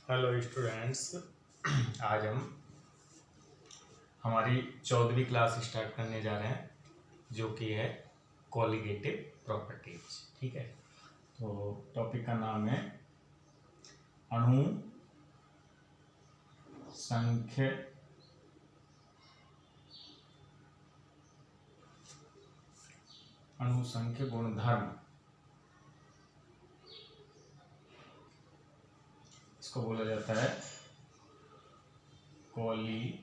Hello students. आज हम हमारी 14वीं क्लास स्टार्ट करने जा रहे हैं जो कि है कॉलिगेटिव प्रॉपर्टीज। ठीक है, तो टॉपिक का नाम है अणु संख्य गुणधर्म। इसको बोला जाता है कॉलिगेटिव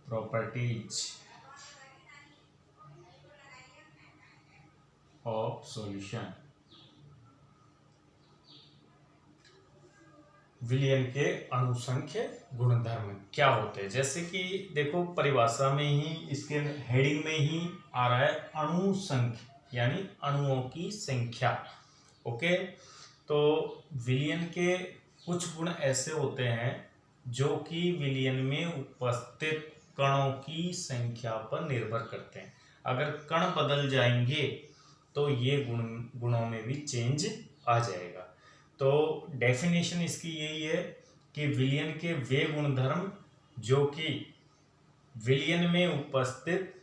प्रॉपर्टीज ऑफ सॉल्यूशन। विलयन के अणुसंख्य गुणधर्म क्या होते हैं, जैसे कि देखो परिभाषा में ही इसके हेडिंग में ही आ रहा है अणु संख्या यानी अणुओं की संख्या। ओके, तो विलयन के कुछ गुण ऐसे होते हैं जो कि विलयन में उपस्थित कणों की संख्या पर निर्भर करते हैं। अगर कण बदल जाएंगे तो ये गुणों में भी चेंज आ जाएगा। तो डेफिनेशन इसकी यही है कि विलयन के वे गुणधर्म जो कि विलयन में उपस्थित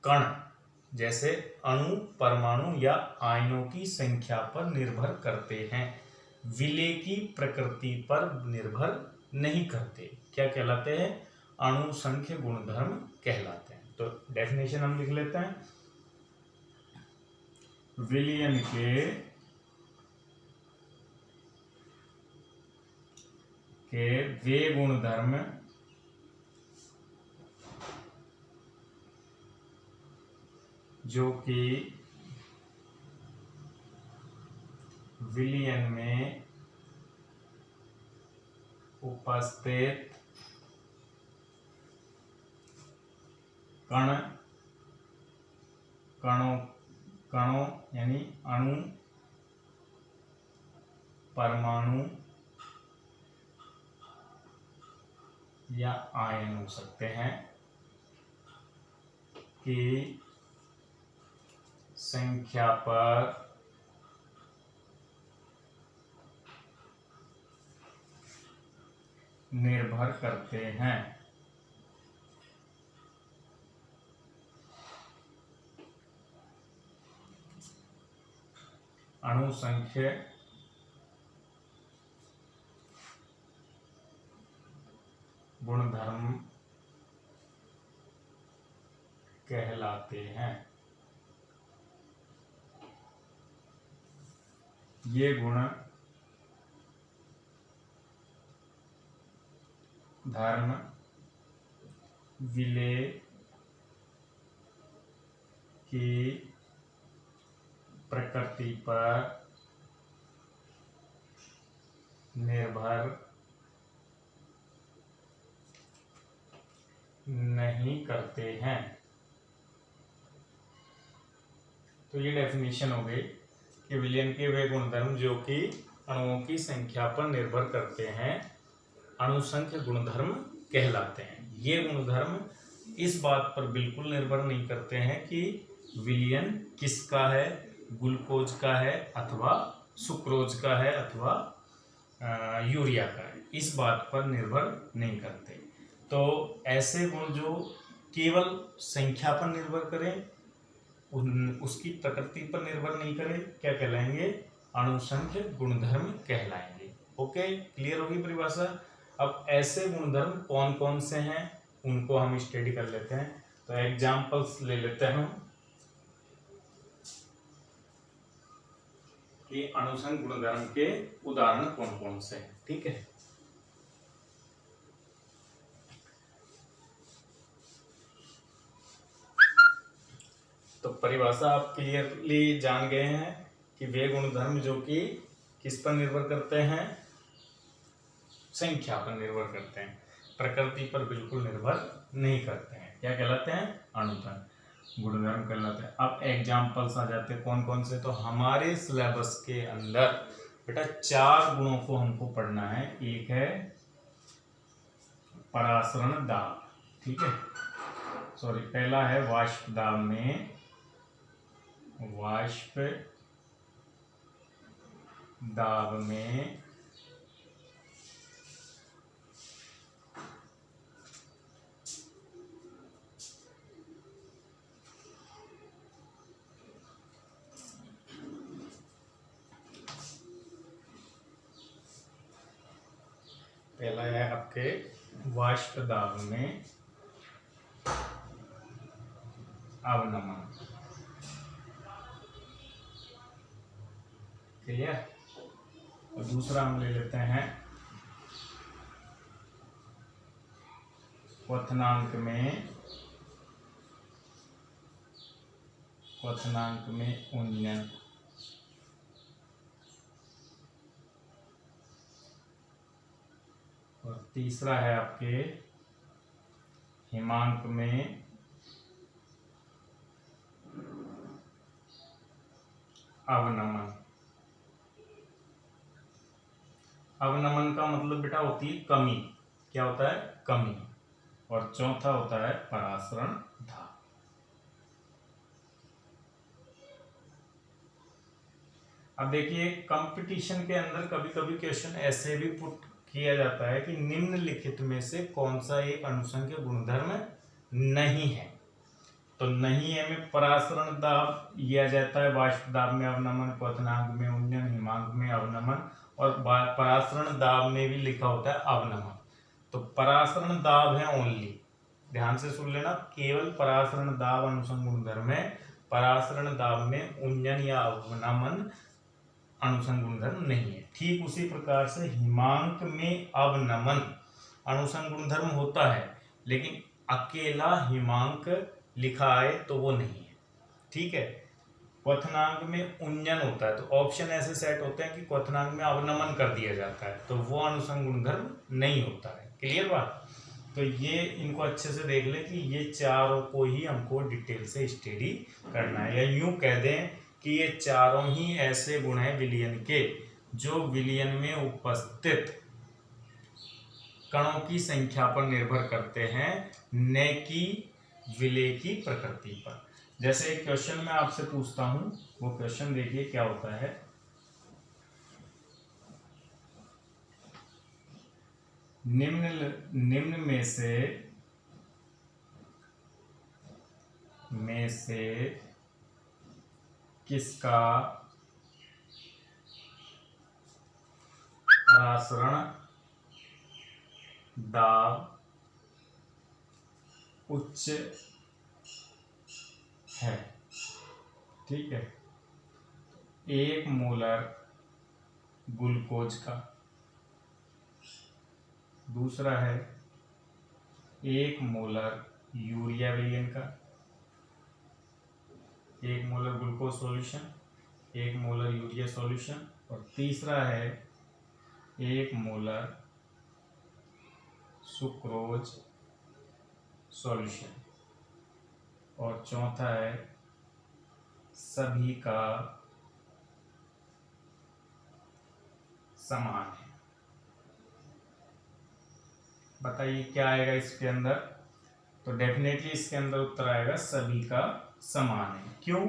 कण जैसे अणु, परमाणु या आयनों की संख्या पर निर्भर करते हैं, विलय की प्रकृति पर निर्भर नहीं करते। क्या कहलाते हैं? अणु संख्य गुणधर्म कहलाते हैं। तो डेफिनेशन हम लिख लेते हैं। विलयन के वे गुणधर्म जो कि विलयन में उपस्थित कणों यानी अणु, परमाणु या आयन हो सकते हैं की संख्या पर निर्भर करते हैं। अणु संख्य गुणधर्म कहलाते हैं। ये गुण धर्म विलय की प्रकृति पर निर्भर नहीं करते हैं। तो ये डेफिनेशन हो गई कि विलयन के वे गुणधर्म जो कि अणुओं की संख्या पर निर्भर करते हैं अणुसंख्य गुणधर्म कहलाते हैं। ये गुणधर्म इस बात पर बिल्कुल निर्भर नहीं करते हैं कि विलयन किसका है, ग्लूकोज का है अथवा सुक्रोज का है अथवा यूरिया का है, इस बात पर निर्भर नहीं करते। तो ऐसे गुण जो केवल संख्या पर निर्भर करें, उसकी प्रकृति पर निर्भर नहीं करें, क्या कहलाएंगे? अणुसंख्य गुणधर्म कहलाएंगे। ओके, क्लियर होगी परिभाषा। अब ऐसे गुणधर्म कौन कौन से हैं उनको हम स्टडी कर लेते हैं। तो एग्जांपल्स ले लेते हैं कि अणुसंख्य गुणधर्म के उदाहरण कौन कौन से हैं। ठीक है, तो परिभाषा आप क्लियरली जान गए हैं कि वे गुणधर्म जो कि किस पर निर्भर करते हैं? संख्या पर निर्भर करते हैं, प्रकृति पर बिल्कुल निर्भर नहीं करते हैं। क्या कहलाते हैं? अणुसंख्य गुणधर्म कहलाते हैं। अब एग्जांपल्स आ जाते हैं कौन कौन से। तो हमारे सिलेबस के अंदर बेटा 4 गुणों को हमको पढ़ना है। एक है परासरण दाब, ठीक है, सॉरी, पहला है वाष्प दाब में वाष्प दाब में पहला है आपके वाष्प दाब में अवनमन। क्लियर। और दूसरा हम ले लेते हैं क्वथनांक में उन्नयन। और तीसरा है आपके हिमांक में अवनमन। अवनमन का मतलब बेटा होती है कमी। क्या होता है? कमी। और चौथा होता है परासरण धाब। अब देखिए कंपटीशन के अंदर कभी कभी क्वेश्चन ऐसे भी पुट किया जाता है कि निम्नलिखित में से कौन सा एक अनुसंख्य गुणधर्म नहीं है। तो नहीं है में परासरण दाब लिया जाता है, वाष्प दाब में अवनमन, क्वथनांक में उन्नयन, हिमांक में अवनमन, और परासरण दाब में भी लिखा होता है अवनमन। तो परासरण दाब है ओनली, ध्यान से सुन लेना, केवल परासरण दाब अनुसंग गुणधर्म है। परासरण दाब में उन्नयन या अवनमन अनुसंग गुणधर्म नहीं है। ठीक उसी प्रकार से हिमांक में अवनमन अनुसंग गुणधर्म होता है, लेकिन अकेला हिमांक लिखा आए तो वो नहीं है। ठीक है। क्वथनांक में उन्नयन होता है, तो ऑप्शन ऐसे सेट होते हैं कि क्वथनांक में अवनमन कर दिया जाता है, तो वो अनुसंग गुणधर्म नहीं होता है। क्लियर बात। तो ये इनको अच्छे से देख ले कि ये चारों को ही हमको डिटेल से स्टडी करना है, या यूं कह दें कि ये चारों ही ऐसे गुण हैं विलयन के जो विलयन में उपस्थित कणों की संख्या पर निर्भर करते हैं, न कि विलय की प्रकृति पर। जैसे एक क्वेश्चन मैं आपसे पूछता हूं, वो क्वेश्चन देखिए क्या होता है। निम्न में से किसका परासरण दाब उच्च है? ठीक है। 1 मोलर ग्लूकोज का, दूसरा है 1 मोलर यूरिया विलयन का, 1 molar glucose solution, 1 molar urea solution, और तीसरा है 1 मोलर सुक्रोज सॉल्यूशन, और चौथा है सभी का समान है। बताइए क्या आएगा इसके अंदर? तो डेफिनेटली इसके अंदर उत्तर आएगा सभी का समान है। क्यों?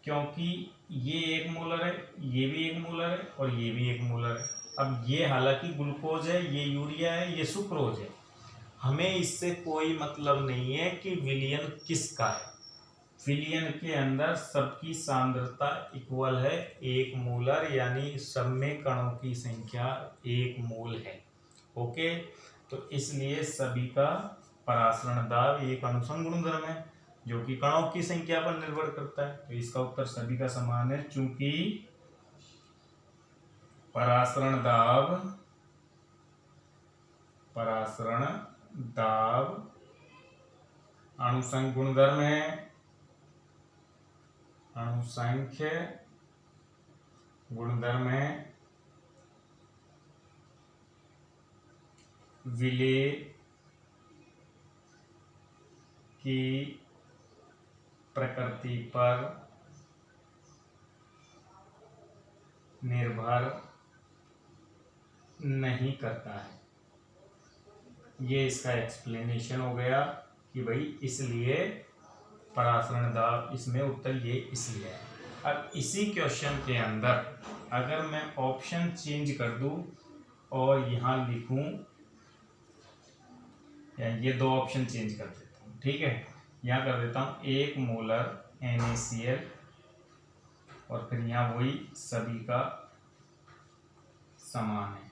क्योंकि ये 1 मोलर है, ये भी 1 मोलर है, और ये भी 1 मोलर है। अब ये हालांकि ग्लूकोज है, ये यूरिया है, ये सुक्रोज है, हमें इससे कोई मतलब नहीं है कि विलयन किसका है। विलयन के अंदर सबकी सांद्रता इक्वल है 1 मोलर, यानी सब में कणों की संख्या 1 मोल है। ओके। तो इसलिए सभी का परासरण दाब एक अनुसंग गुणधर्म है जो कि कणों की संख्या पर निर्भर करता है। तो इसका उत्तर सभी का समान है, चूंकि परासरण दाब अनुसंग गुणधर्म है, अनुसंख्य गुणधर्म है, विलय की प्रकृति पर निर्भर नहीं करता है। ये इसका एक्सप्लेनेशन हो गया कि भाई इसलिए परासरण दाब, इसमें उत्तर ये इसलिए है। अब इसी क्वेश्चन के अंदर अगर मैं ऑप्शन चेंज कर दूं और यहाँ लिखूं, या ये दो ऑप्शन चेंज कर देता हूँ, ठीक है। यहाँ कर देता हूँ 1 मोलर NaCl और फिर यहाँ वही सभी का समान है।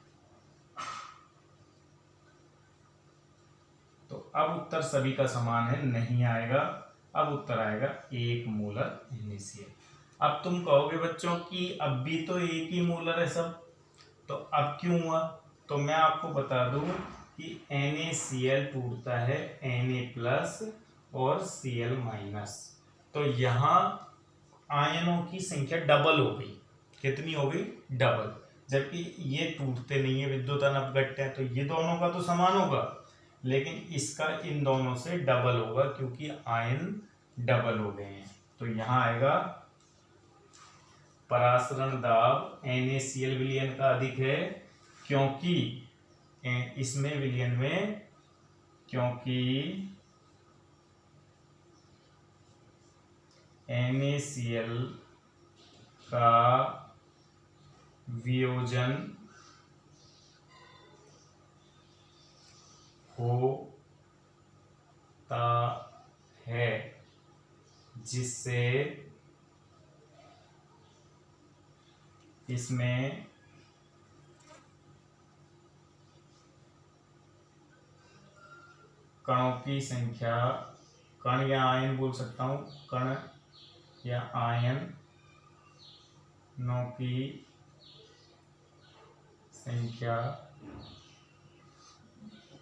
तो अब उत्तर सभी का समान है नहीं आएगा, अब उत्तर आएगा 1 मोलर NaCl। अब तुम कहोगे बच्चों कि अब भी तो एक ही मोलर है सब, तो अब क्यों हुआ? तो मैं आपको बता दूं कि NaCl टूटता है Na+ और Cl-, तो यहाँ आयनों की संख्या डबल हो गई। कितनी हो गई? डबल। जबकि ये टूटते नहीं है, विद्युत अपघट्य है, तो ये दोनों का तो समान होगा, लेकिन इसका इन दोनों से डबल होगा क्योंकि आयन डबल हो गए हैं। तो यहाँ आएगा परासरण दाब NaCl विलयन का अधिक है, क्योंकि इसमें विलयन में, क्योंकि NaCl का वियोजन होता है, जिससे इसमें कणों की संख्या, कण या आयन बोल सकता हूं, कण या आयनों की संख्या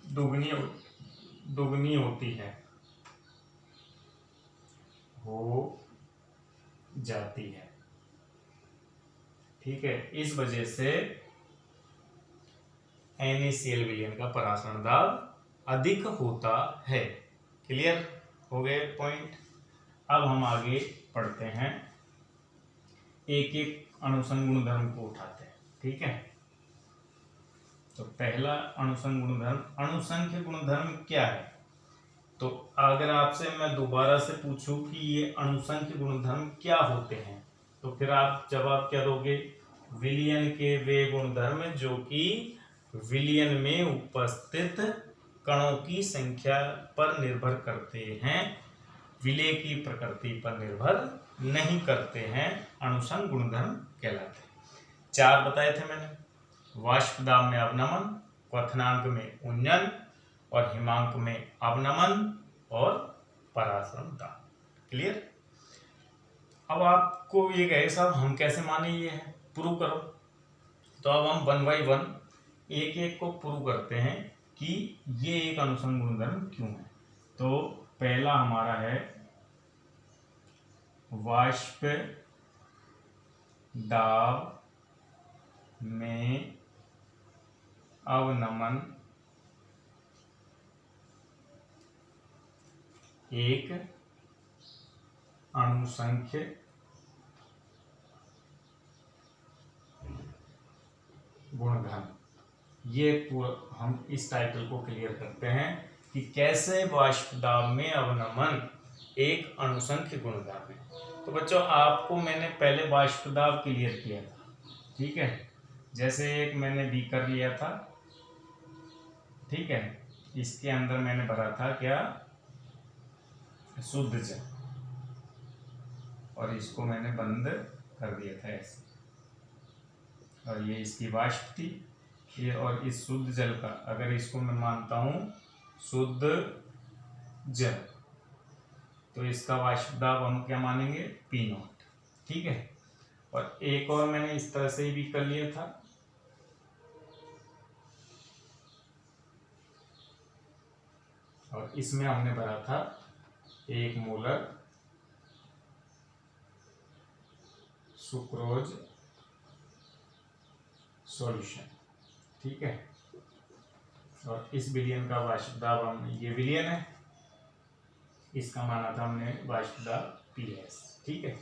दुगनी होती है, हो जाती है, ठीक है। इस वजह से NaCl विलयन का परासरण दाब अधिक होता है। क्लियर हो गए पॉइंट? अब हम आगे पढ़ते हैं, एक एक अणुसंग गुणधर्म को उठाते हैं, ठीक है। तो पहला अणुसंग गुणधर्म, अणुसंख्य गुणधर्म क्या है? तो अगर आपसे मैं दोबारा से पूछूं कि ये अणुसंख्य गुणधर्म क्या होते हैं, तो फिर आप जवाब क्या दोगे? विलयन के वे गुणधर्म जो कि विलयन में उपस्थित कणों की संख्या पर निर्भर करते हैं, विलय की प्रकृति पर निर्भर नहीं करते हैं, अणुसंग गुणधर्म कहलाते हैं। 4 बताए थे मैंने, वाष्प दाब में अवनमन, क्वथनांक में उन्नयन और हिमांक में अवनमन और परासरण दाब। क्लियर? अब आपको ये कहे साहब हम कैसे माने ये है, प्रूव करो। तो अब हम 1 बाय 1 एक एक को प्रूव करते हैं कि ये एक अणुसंग गुणधर्म क्यों है। तो पहला हमारा है वाष्प दाब में अवनमन एक अणुसंख्य गुणधर्म। ये हम इस टाइटल को क्लियर करते हैं कि कैसे वाष्प दाब में अवनमन एक अणुसंख्य गुणधर्म है। तो बच्चों आपको मैंने पहले वाष्प दाब क्लियर किया था, ठीक है। जैसे एक मैंने बीकर लिया था, ठीक है, इसके अंदर मैंने भरा था क्या? शुद्ध जल, और इसको मैंने बंद कर दिया था ऐसे, और ये इसकी वाष्प थी ये, और इस शुद्ध जल का अगर इसको मैं मानता हूं शुद्ध जल, तो इसका वाष्प दाब हम क्या मानेंगे? P0, ठीक है। और एक और मैंने इस तरह से ही भी कर लिया था, और इसमें हमने भरा था 1 मोलर सुक्रोज सॉल्यूशन, ठीक है। और इस विलयन का वाष्प दाब, हम ये विलयन है, इसका माना था हमने वाष्प दाब PS, ठीक है।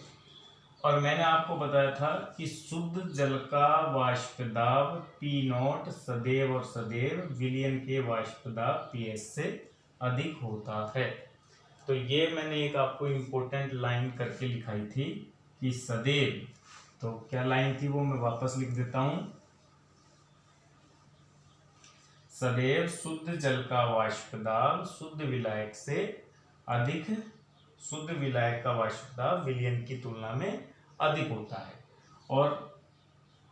और मैंने आपको बताया था कि शुद्ध जल का वाष्प दाब P0 सदैव और सदैव विलयन के वाष्प दाब PS से अधिक होता है। तो ये मैंने एक आपको इम्पोर्टेंट लाइन करके लिखाई थी कि सदैव, तो क्या लाइन थी वो मैं वापस लिख देता हूं। सदैव शुद्ध जल का वाष्प दाब शुद्ध विलायक से अधिक, शुद्ध विलायक का वाष्प दाब विलयन की तुलना में अधिक होता है, और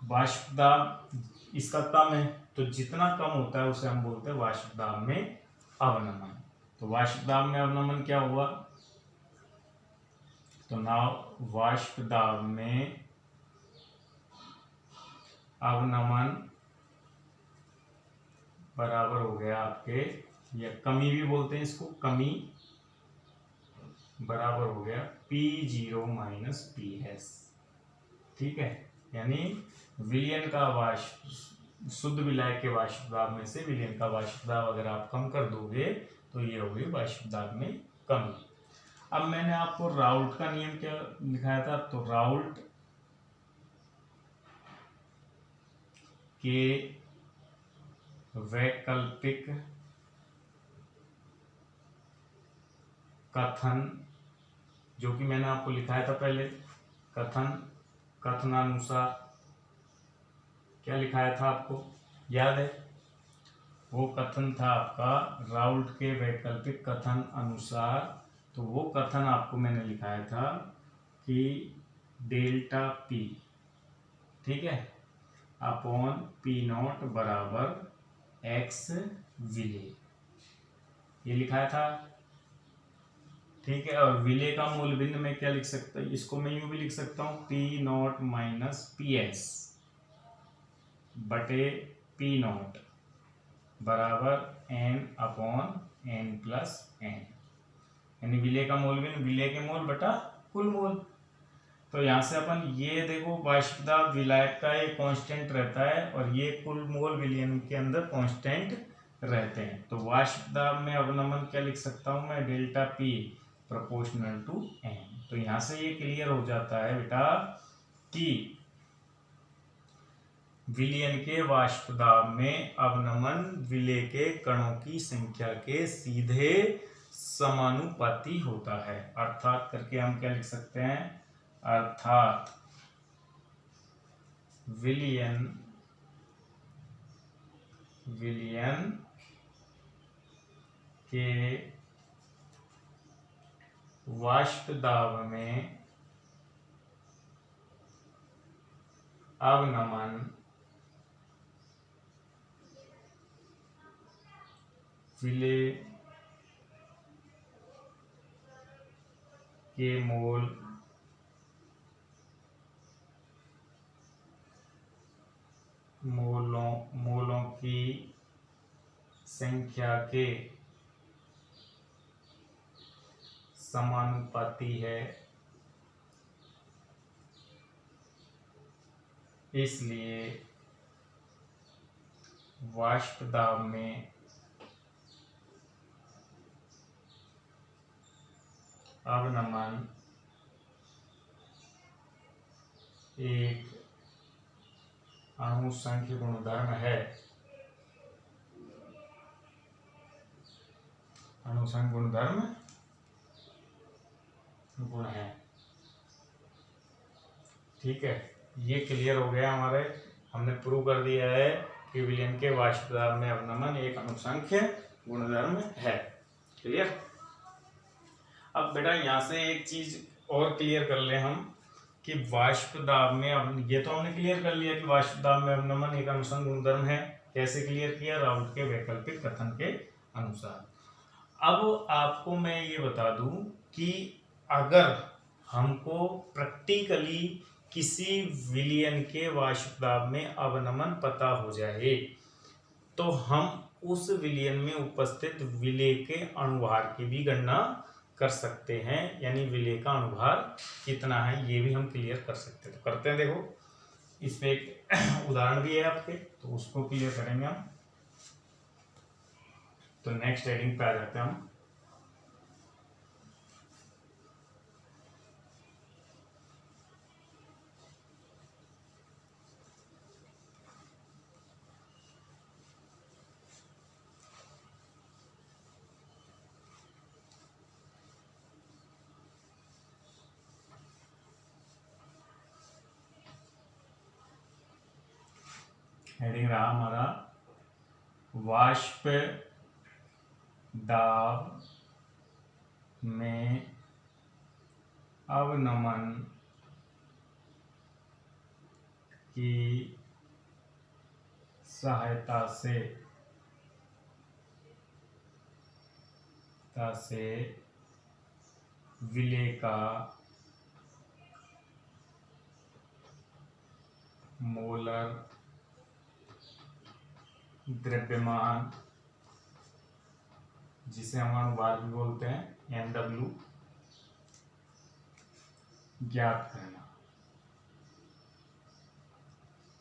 वाष्प दाब इसका कम है, तो जितना कम होता है उसे हम बोलते हैं वाष्प दाब में अवनमन। तो वाष्प दाब में अवनमन क्या हुआ, तो नाउ वाष्प दाब में अवनमन बराबर हो गया आपके, या कमी भी बोलते हैं इसको, कमी बराबर हो गया P0 माइनस PS। ठीक है, यानी विलयन का वाष्प, शुद्ध विलायक के वाष्प दाब में से विलयन का वाष्प दाब अगर आप कम कर दोगे तो ये होगी वाष्प दाब में कमी। अब मैंने आपको राउल्ट का नियम क्या लिखाया था, तो राउल्ट के वैकल्पिक कथन, जो कि मैंने आपको लिखाया था पहले, कथनानुसार क्या लिखाया था आपको याद है, वो कथन था आपका राउल्ट के वैकल्पिक कथन अनुसार। तो वो कथन आपको मैंने लिखाया था कि डेल्टा P, ठीक है, अपॉन P0 बराबर x विलेय, ये लिखाया था। ठीक है, और विलेय का मूल बिंदु में क्या लिख सकता है, इसको मैं यूं भी लिख सकता हूं P0 माइनस PS बटे P0 बराबर n upon n plus n, यानी विलेय का मूल बिंदु विलेय के मूल बटा कुल मूल। तो यहाँ से अपन ये देखो वाष्प दाब विलायक का एक कांस्टेंट रहता है और ये कुल मोल विलयन के अंदर कांस्टेंट रहते हैं। तो वाष्प दाब में अवनमन क्या लिख सकता हूँ मैं, delta P proportional to n। तो यहाँ से ये क्लियर हो जाता है बेटा कि विलयन के वाष्प दाब में अवनमन विलेय के कणों की संख्या के सीधे समानुपाती होता है। अर्थात करके हम क्या लिख सकते हैं, अर्थात विलयन के वाष्प दाब में अवनमन विलेय के मोलों की संख्या के समानुपाती है, इसलिए वाष्प दाब में अवनमन एक अणुसंख्य गुणधर्म है, अणुसंख्य गुणधर्म गुण है। ठीक है, ये क्लियर हो गया हमारे, हमने प्रूव कर दिया है कि विलयन के वाष्प दाब में अवनमन एक अणुसंख्य गुणधर्म है। क्लियर। अब बेटा यहाँ से एक चीज और क्लियर कर ले हम कि वाष्प दाब में, अब ये तो हमने क्लियर कर लिया कि वाष्प दाब में अवनमन एक अणुसंख्य गुणधर्म है। कैसे क्लियर किया, राउल्ट के वैकल्पिक कथन के अनुसार। अब आपको मैं ये बता दूं कि अगर हमको प्रैक्टिकली किसी विलयन के वाष्प दाब में अवनमन पता हो जाए तो हम उस विलयन में उपस्थित विलेय के अणुभार की भी गणना कर सकते हैं, यानी विलेय का अणुभार कितना है ये भी हम क्लियर कर सकते हैं। तो करते हैं, देखो इस पे एक उदाहरण भी है आपके, तो उसको क्लियर करेंगे हम। तो नेक्स्ट हेडिंग पे आ जाते हैं हम। हेडिंग रहा हमारा वाष्प दाब में अवनमन की सहायता से विलेय का मोलर द्रव्यमान, जिसे हम अणुभार भी बोलते हैं, MW, ज्ञात करना।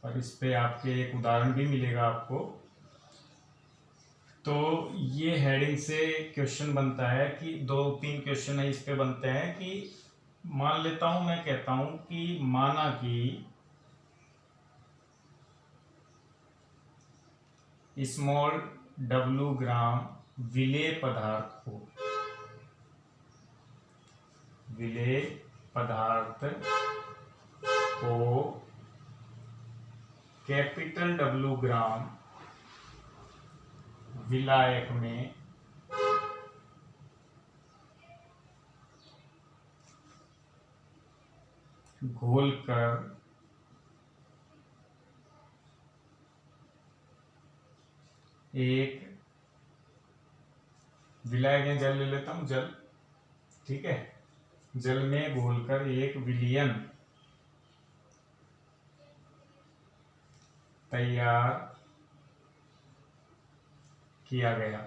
और इस पे आपके एक उदाहरण भी मिलेगा आपको। तो ये हेडिंग से क्वेश्चन बनता है कि 2-3 क्वेश्चन है इस पे बनते हैं कि मान लेता हूं, मैं कहता हूं कि माना कि स्मॉल w ग्राम विलेय पदार्थ को कैपिटल W ग्राम विलायक में घोलकर एक विलायक या जल ले लेता हूं, जल, ठीक है, जल में घोलकर एक विलयन तैयार किया गया,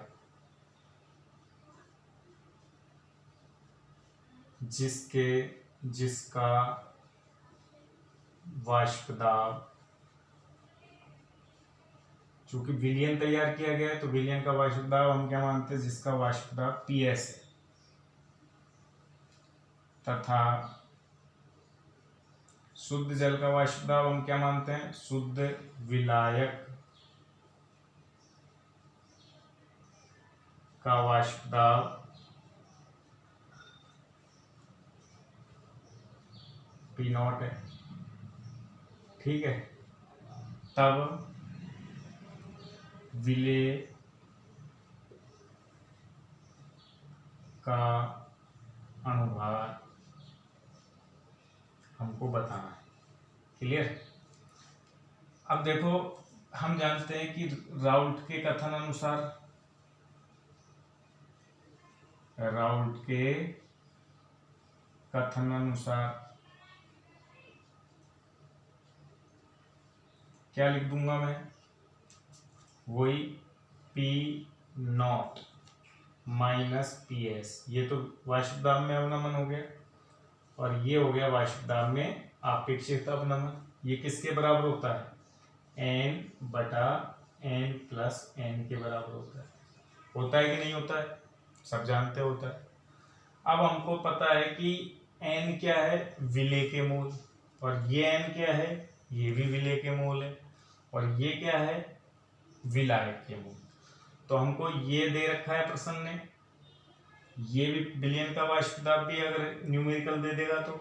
जिसका वाष्प दाब, चूंकि विलयन तैयार किया गया है तो विलयन का वाष्प दाब हम क्या मानते हैं, जिसका वाष्प दाब PS है, तथा शुद्ध जल का वाष्प दाब हम क्या मानते हैं, शुद्ध विलायक का वाष्प दाब P0 है, ठीक है। तब विलेय का अणुभार हमको बताना है, क्लियर। अब देखो, हम जानते हैं कि राउल्ट के कथन अनुसार क्या लिख दूंगा मैं, वही P0 माइनस PS, ये तो वाष्प दाब में अवनमन हो गया, और ये हो गया वाष्प दाब में अपेक्षित अवनमन। ये किसके बराबर होता है, N/N+N के बराबर होता है कि नहीं होता है, सब जानते होता है। अब हमको पता है कि N क्या है, विलेय के मोल, और ये N क्या है, ये भी विलेय के मोल है, और ये क्या है, विलायक के मोल। तो हमको ये दे रखा है प्रश्न ने, ये भी विलयन का वाष्प दाब भी अगर न्यूमेरिकल दे देगा तो।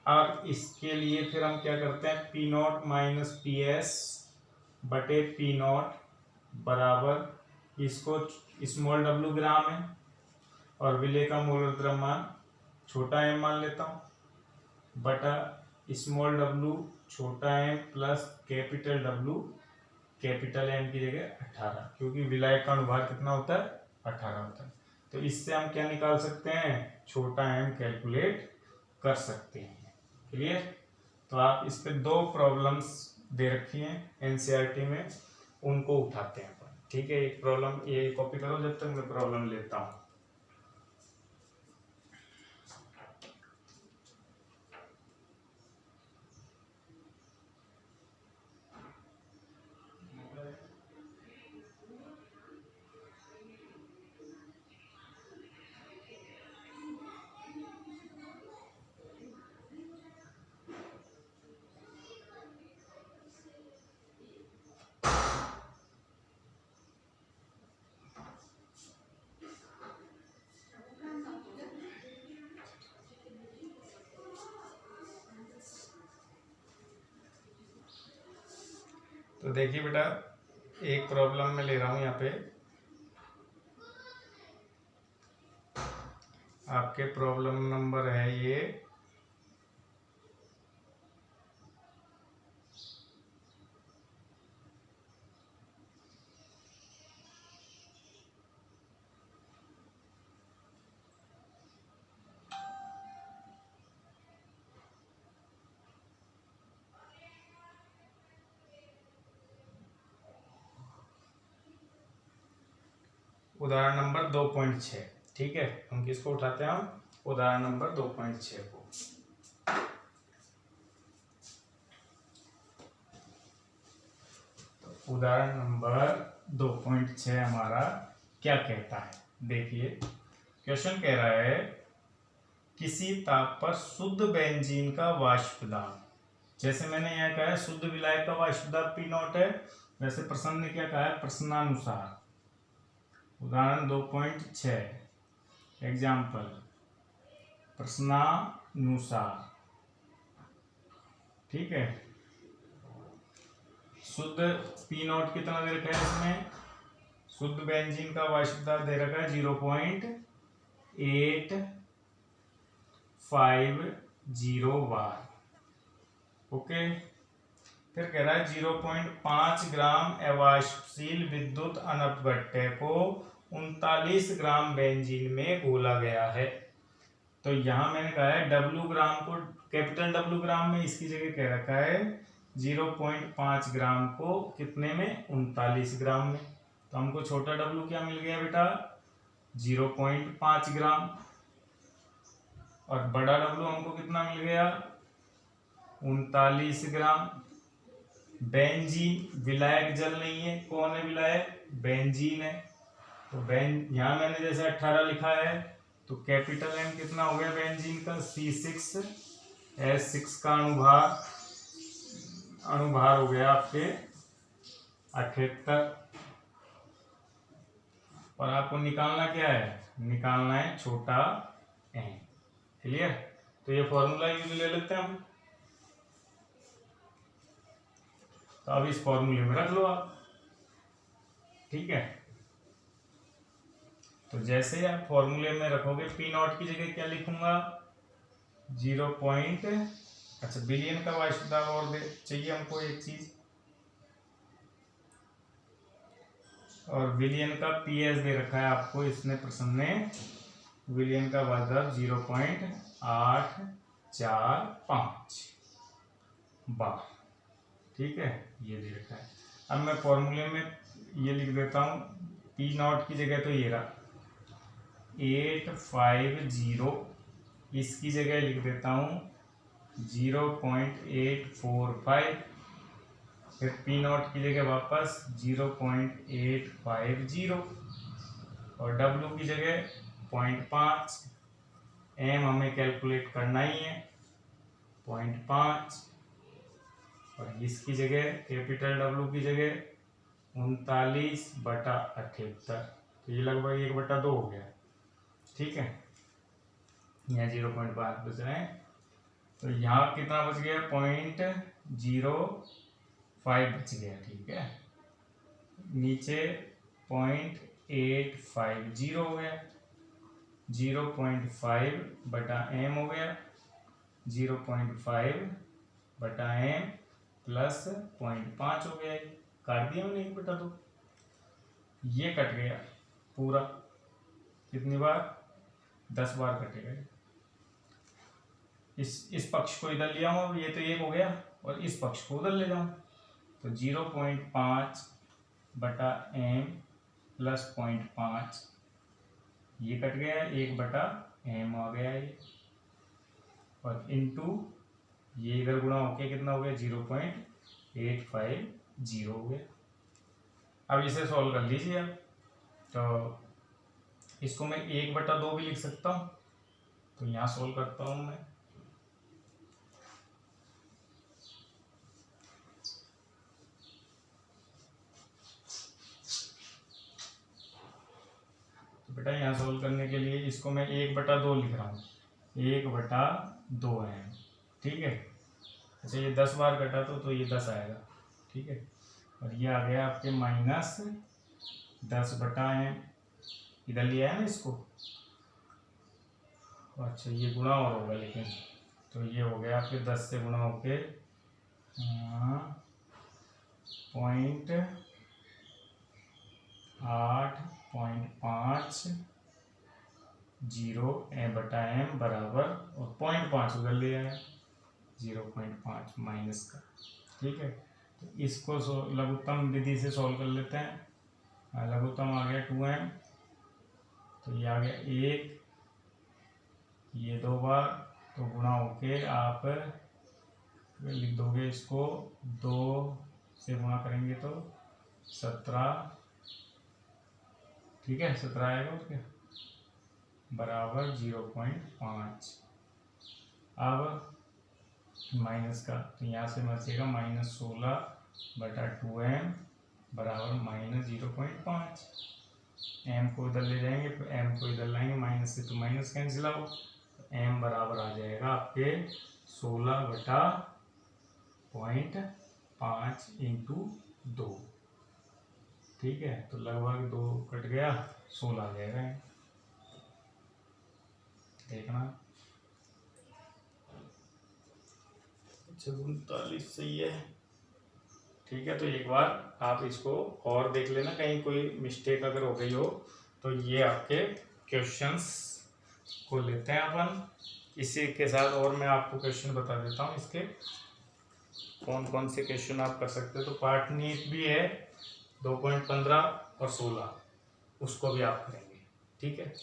और इसके लिए फिर हम क्या करते हैं, P0 माइनस PS बटे P0 बराबर, इसको स्मॉल w ग्राम है और विलेय का मोलर द्रव्यमान छोटा m मान लेता हूँ, बटा स्मॉल w छोटा m plus capital W capital M की जगह 18, क्योंकि विलायक का अनुभार कितना होता है, 18 होता है। तो इससे हम क्या निकाल सकते हैं, छोटा m कैलकुलेट कर सकते हैं, क्लियर। तो आप इस पे 2 प्रॉब्लम्स दे रखी हैं NCERT में, उनको उठाते हैं अपन, ठीक है। एक प्रॉब्लम ये कॉपी करो जब तक मैं प्रॉब्लम लेता हूँ। तो देखिए बेटा, एक प्रॉब्लम मैं ले रहा हूँ यहाँ पे, आपके प्रॉब्लम नंबर है ये 2.6। ठीक है, हम किसको उठाते हैं? हम उदाहरण नंबर 2.6 को। तो उदाहरण नंबर 2.6 हमारा क्या कहता है? देखिए, क्वेश्चन कह रहा है किसी ताप पर शुद्ध बेंजीन का वाष्प दाब, जैसे मैंने यहाँ कहा है शुद्ध विलायक का वाष्प दाब P0 है, वैसे प्रश्न ने क्या कहा है? प्रश्नानुसार। उदाहरण 2.6 एग्जाम्पल, प्रश्नानुसार। ठीक है, शुद्ध P0 कितना दे रखा है इसमें? शुद्ध बेंजीन का वाष्प दाब दे रखा है 0.850 बार। ओके, फिर कह रहा है 0.5 ग्राम अवाष्पशील विद्युत अनपगट्टे को 39 ग्राम बेंजीन में घोला गया है। तो यहां मैंने कहा है W ग्राम को, कैपिटल W ग्राम में, इसकी जगह कह रखा है 0.5 ग्राम को कितने में? 39 ग्राम में। तो हमको छोटा W क्या मिल गया बेटा? 0.5 ग्राम। और बड़ा W हमको कितना मिल गया? 39 ग्राम। बेंजीन विलायक जल नहीं है, कौन है विलायक? बेंजीन है। तो यहां मैंने जैसे 18 लिखा है, तो कैपिटल M कितना हो गया बेंजीन का? C6H6 का अणुभार हो गया आपके 78। और आपको निकालना क्या है? निकालना है छोटा m। क्लियर? तो ये फॉर्मूला यूज ले लेते हैं हम। तो अब इस फॉर्मूले में रख लो आप। ठीक है, तो जैसे ही आप फॉर्मूले में रखोगे, P0 की जगह क्या लिखूंगा? 0. अच्छा, बिलियन का वाष्प दाब और चाहिए हमको एक चीज, और विलियन का PS दे रखा है आपको इसने, प्रश्न ने। विलियन का वाष्प दाब 0.845 बार। ठीक है, ये दे रखा है। अब मैं फॉर्मूले में ये लिख देता हूँ, P0 की जगह तो ये रहा 850, इसकी जगह लिख देता हूँ 0.845, फिर P0 की जगह वापस 0.850, और W की जगह 0.5, M हमें कैलकुलेट करना ही है 0.5, और इसकी जगह कैपिटल W की जगह 39/78। तो ये लगभग 1/2 हो गया। ठीक है, यहाँ 0.5 बच रहे हैं, तो यहाँ कितना बच गया? 0.05 बच गया। ठीक है, नीचे 0.850 हो गया, 0.5/m हो गया, 0.5/m प्लस 0.5 हो गया। काट दिया मैंने 1/2, ये कट गया पूरा। कितनी बार? 10 बार कटेगा। इस पक्ष को इधर ले आऊँ, ये तो 1 हो गया, और इस पक्ष को उधर ले जाऊँ, तो 0.5/m प्लस 0.5, ये कट गया, 1/m आ गया ये, और इनटू ये इधर गुणा होके कितना हो गया? 0.850 हो गया। अब इसे सॉल्व कर लीजिए आप। तो इसको मैं 1/2 भी लिख सकता हूँ, तो यहाँ सॉल्व करता हूँ मैं। तो बेटा यहाँ सॉल्व करने के लिए इसको मैं 1/2 लिख रहा हूँ, 1/2 है। ठीक है, अच्छा ये 10 बार कटा तो ये 10 आएगा। ठीक है, और ये आ गया आपके -10/m। इधर लिया है ना इसको। अच्छा ये गुणा और होगा लेकिन, तो ये हो गया आपके 10 से गुणा होके 0.850 m बराबर, और 0.5 उधर ले आया, 0.5 माइनस का। ठीक है, तो इसको लघुत्तम विधि से सॉल्व कर लेते हैं। लघुत्तम आ गया 2m, तो ये आ गया 1, ये 2 बार, तो गुणा होके आप लिख दोगे इसको, 2 से गुणा करेंगे तो 17, ठीक है 17 आएगा उसके बराबर 0.5। अब माइनस का, तो यहाँ से बचेगा -16/2m बराबर -0.5। m को इधर ले जाएंगे तो m को इधर लाएंगे, माइनस से तो माइनस कैंसिल आओ, तो m बराबर आ जाएगा आपके 16/0.5 × 2। ठीक है, तो लगभग 2 कट गया, 16 आ जाएगा। देखना 39 सही है। ठीक है, तो एक बार आप इसको और देख लेना, कहीं कोई मिस्टेक अगर हो गई हो तो। ये आपके क्वेश्चंस को लेते हैं अपन। इसी के साथ और मैं आपको क्वेश्चन बता देता हूँ इसके कौन कौन से क्वेश्चन आप कर सकते हो। तो पार्ट नीट भी है 2.15 और 16, उसको भी आप करेंगे। ठीक है।